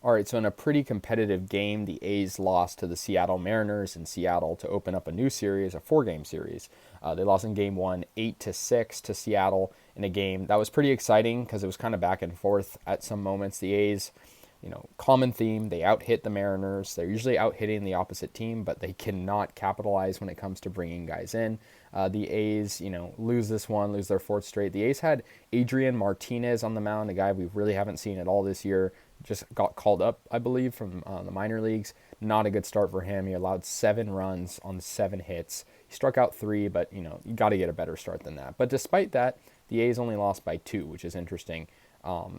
All right, so in a pretty competitive game, the A's lost to the Seattle Mariners in Seattle to open up a new series, a four-game series. They lost in Game 1, 8-6 to Seattle in a game that was pretty exciting because it was kind of back and forth at some moments. The A's, common theme, they out-hit the Mariners. They're usually out-hitting the opposite team, but they cannot capitalize when it comes to bringing guys in. The A's, lose this one, lose their fourth straight. The A's had Adrian Martinez on the mound, a guy we really haven't seen at all this year. Just got called up, I believe, from the minor leagues. Not a good start for him. He allowed 7 runs on 7 hits. He struck out 3, but you got to get a better start than that. But despite that, the A's only lost by 2, which is interesting.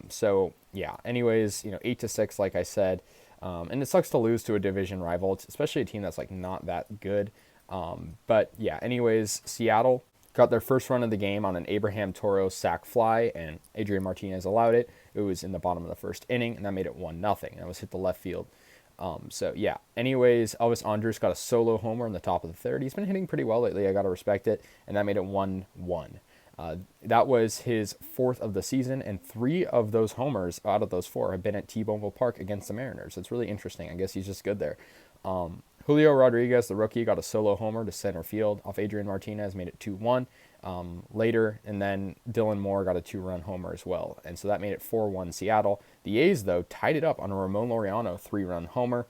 So yeah. Anyways, 8-6, like I said, and it sucks to lose to a division rival, especially a team that's like not that good. But yeah. Anyways, Seattle got their first run of the game on an Abraham Toro sac fly, and Adrian Martinez allowed it. It was in the bottom of the first inning, and that made it 1-0. That was hit the left field. So yeah. Anyways, Elvis Andrus got a solo homer in the top of the third. He's been hitting pretty well lately. I gotta respect it, and that made it 1-1. That was his 4th of the season, and 3 of those homers out of those 4 have been at T-Mobile Park against the Mariners. It's really interesting. I guess he's just good there. Julio Rodriguez, the rookie, got a solo homer to center field off Adrian Martinez, made it 2-1 later, and then Dylan Moore got a 2-run homer as well, and so that made it 4-1 Seattle. The A's, though, tied it up on a Ramón Laureano 3-run homer.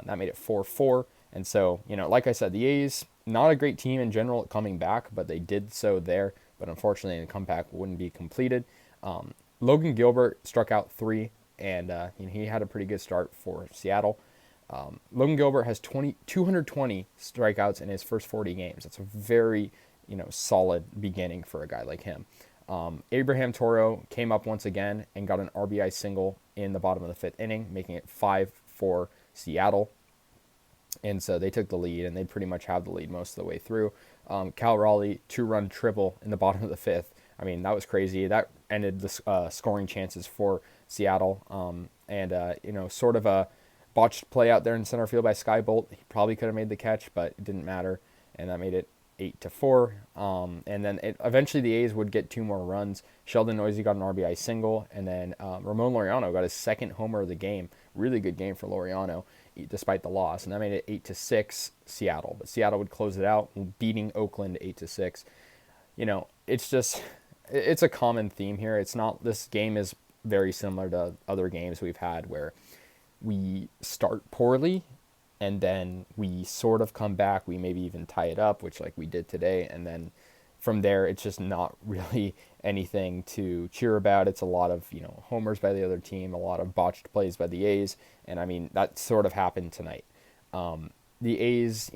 That made it 4-4, and so, like I said, the A's, not a great team in general at coming back, but they did so there, but unfortunately the comeback wouldn't be completed. Logan Gilbert struck out 3, and he had a pretty good start for Seattle. Logan Gilbert has 220 strikeouts in his first 40 games. That's a very, solid beginning for a guy like him. Abraham Toro came up once again and got an RBI single in the bottom of the 5th inning, making it 5-4 Seattle. And so they took the lead, and they pretty much have the lead most of the way through. Cal Raleigh, 2-run triple in the bottom of the 5th. I mean, that was crazy. That ended the scoring chances for Seattle. Sort of a botched play out there in center field by Sky Bolt. He probably could have made the catch, but it didn't matter, and that made it 8-4. And then eventually the A's would get 2 more runs. Sheldon Noisy got an RBI single, and then Ramón Laureano got his 2nd homer of the game. Really good game for Laureano, despite the loss, and that made it 8-6 Seattle. But Seattle would close it out, beating Oakland 8-6. It's a common theme here. It's not, this game is very similar to other games we've had where we start poorly and then we sort of come back. We maybe even tie it up, which like we did today, and then from there it's just not really anything to cheer about. It's a lot of homers by the other team, a lot of botched plays by the A's, and I mean that sort of happened tonight. The A's,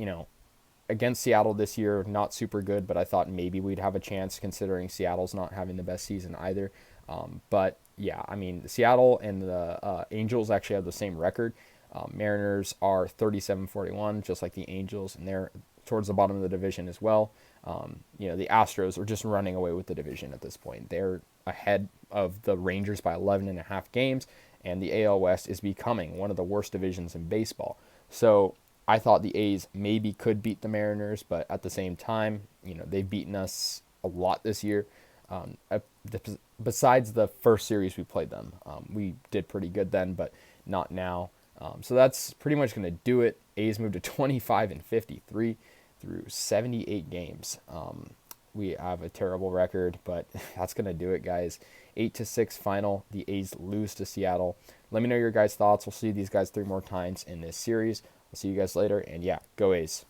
against Seattle this year, not super good, but I thought maybe we'd have a chance considering Seattle's not having the best season either. But yeah, I mean, Seattle and the Angels actually have the same record. Mariners are 37-41, just like the Angels, and they're towards the bottom of the division as well. The Astros are just running away with the division at this point. They're ahead of the Rangers by 11.5 games, and the AL West is becoming one of the worst divisions in baseball. So I thought the A's maybe could beat the Mariners, but at the same time, they've beaten us a lot this year. Besides the first series we played them, we did pretty good then, but not now. So that's pretty much going to do it. A's moved to 25-53 through 78 games. We have a terrible record, but that's going to do it, guys. 8-6 final. The A's lose to Seattle. Let me know your guys' thoughts. We'll see these guys 3 more times in this series. I'll see you guys later, and yeah, go A's.